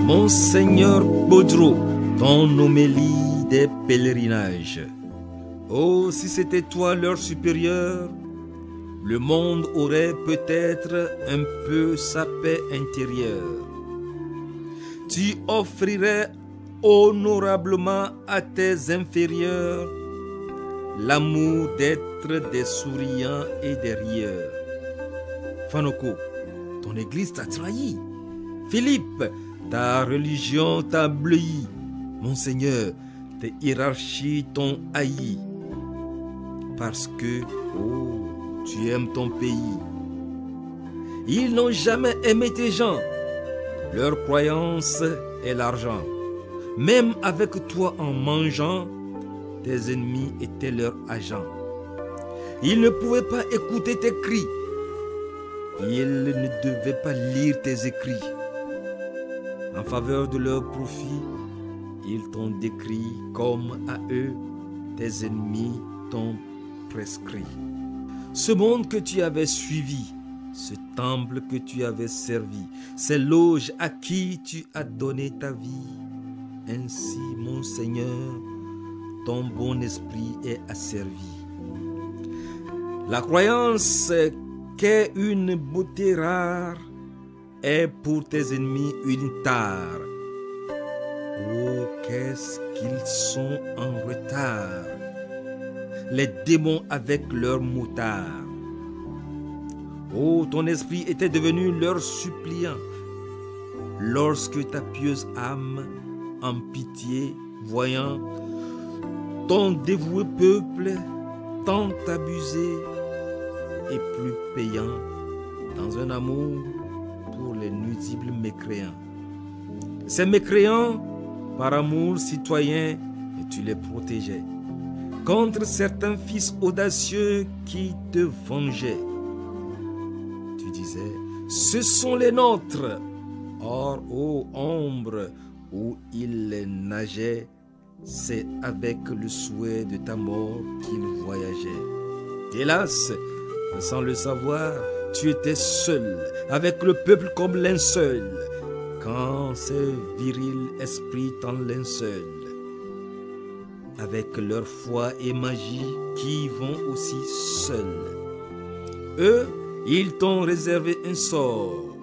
Monseigneur Baudreau, ton homélie des pèlerinages. Oh, si c'était toi leur supérieur, le monde aurait peut-être un peu sa paix intérieure. Tu offrirais honorablement à tes inférieurs l'amour d'être des souriants et des rieurs. Fanoko, ton église t'a trahi. Philippe, ta religion t'a bleui. Monseigneur, tes hiérarchies t'ont haï. Parce que, oh, tu aimes ton pays. Ils n'ont jamais aimé tes gens. Leur croyance est l'argent. Même avec toi en mangeant, tes ennemis étaient leurs agents. Ils ne pouvaient pas écouter tes cris. Ils ne devaient pas lire tes écrits. En faveur de leur profit, ils t'ont décrit comme à eux, tes ennemis t'ont prescrit. Ce monde que tu avais suivi, ce temple que tu avais servi, ces loges à qui tu as donné ta vie. Ainsi, mon Seigneur, ton bon esprit est asservi. La croyance qu'est une beauté rare est pour tes ennemis une tare. Oh, qu'est-ce qu'ils sont en retard, les démons avec leurs moutards. Oh, ton esprit était devenu leur suppliant, lorsque ta pieuse âme, en pitié, voyant ton dévoué peuple tant abusé et plus payant dans un amour pour les nuisibles mécréants. Ces mécréants, par amour citoyen, tu les protégeais contre certains fils audacieux qui te vengeaient. Tu disais, ce sont les nôtres. Or, ô ombre où ils nageaient, c'est avec le souhait de ta mort qu'ils voyageaient. Hélas, sans le savoir, tu étais seul, avec le peuple comme linceul, quand ces virils esprits t'en linceul, avec leur foi et magie qui vont aussi seuls. Eux, ils t'ont réservé un sort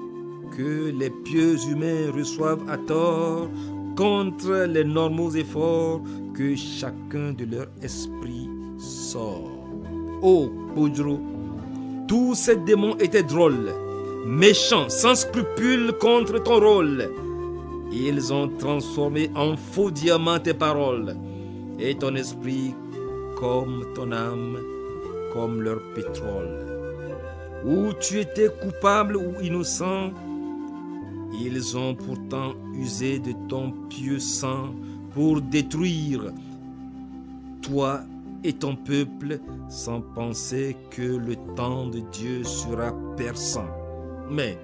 que les pieux humains reçoivent à tort contre les normaux efforts que chacun de leur esprit sort. Oh, Baudreau, tous ces démons étaient drôles, méchants, sans scrupules contre ton rôle. Ils ont transformé en faux diamants tes paroles, et ton esprit comme ton âme, comme leur pétrole. Où tu étais coupable ou innocent, ils ont pourtant usé de ton pieux sang pour détruire toi et ton peuple, sans penser que le temps de Dieu sera perçant. Mais,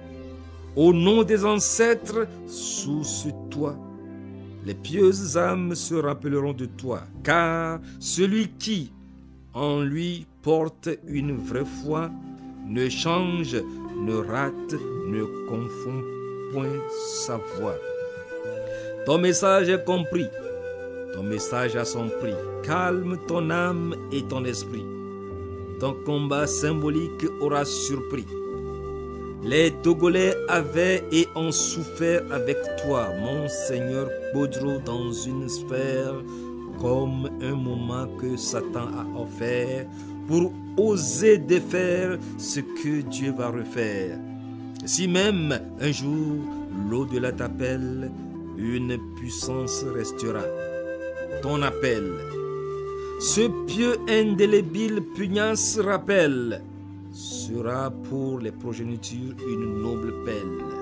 au nom des ancêtres, sous ce toit, les pieuses âmes se rappelleront de toi, car celui qui, en lui, porte une vraie foi, ne change, ne rate, ne confond point sa voix. Ton message est compris. Ton message a son prix. Calme ton âme et ton esprit. Ton combat symbolique aura surpris. Les Togolais avaient et ont souffert avec toi, mon Seigneur Baudreau, dans une sphère comme un moment que Satan a offert pour oser défaire ce que Dieu va refaire. Si même un jour l'au-delà t'appelle, une puissance restera. Ton appel, ce pieux indélébile pugnace rappel, sera pour les progénitures une noble pelle.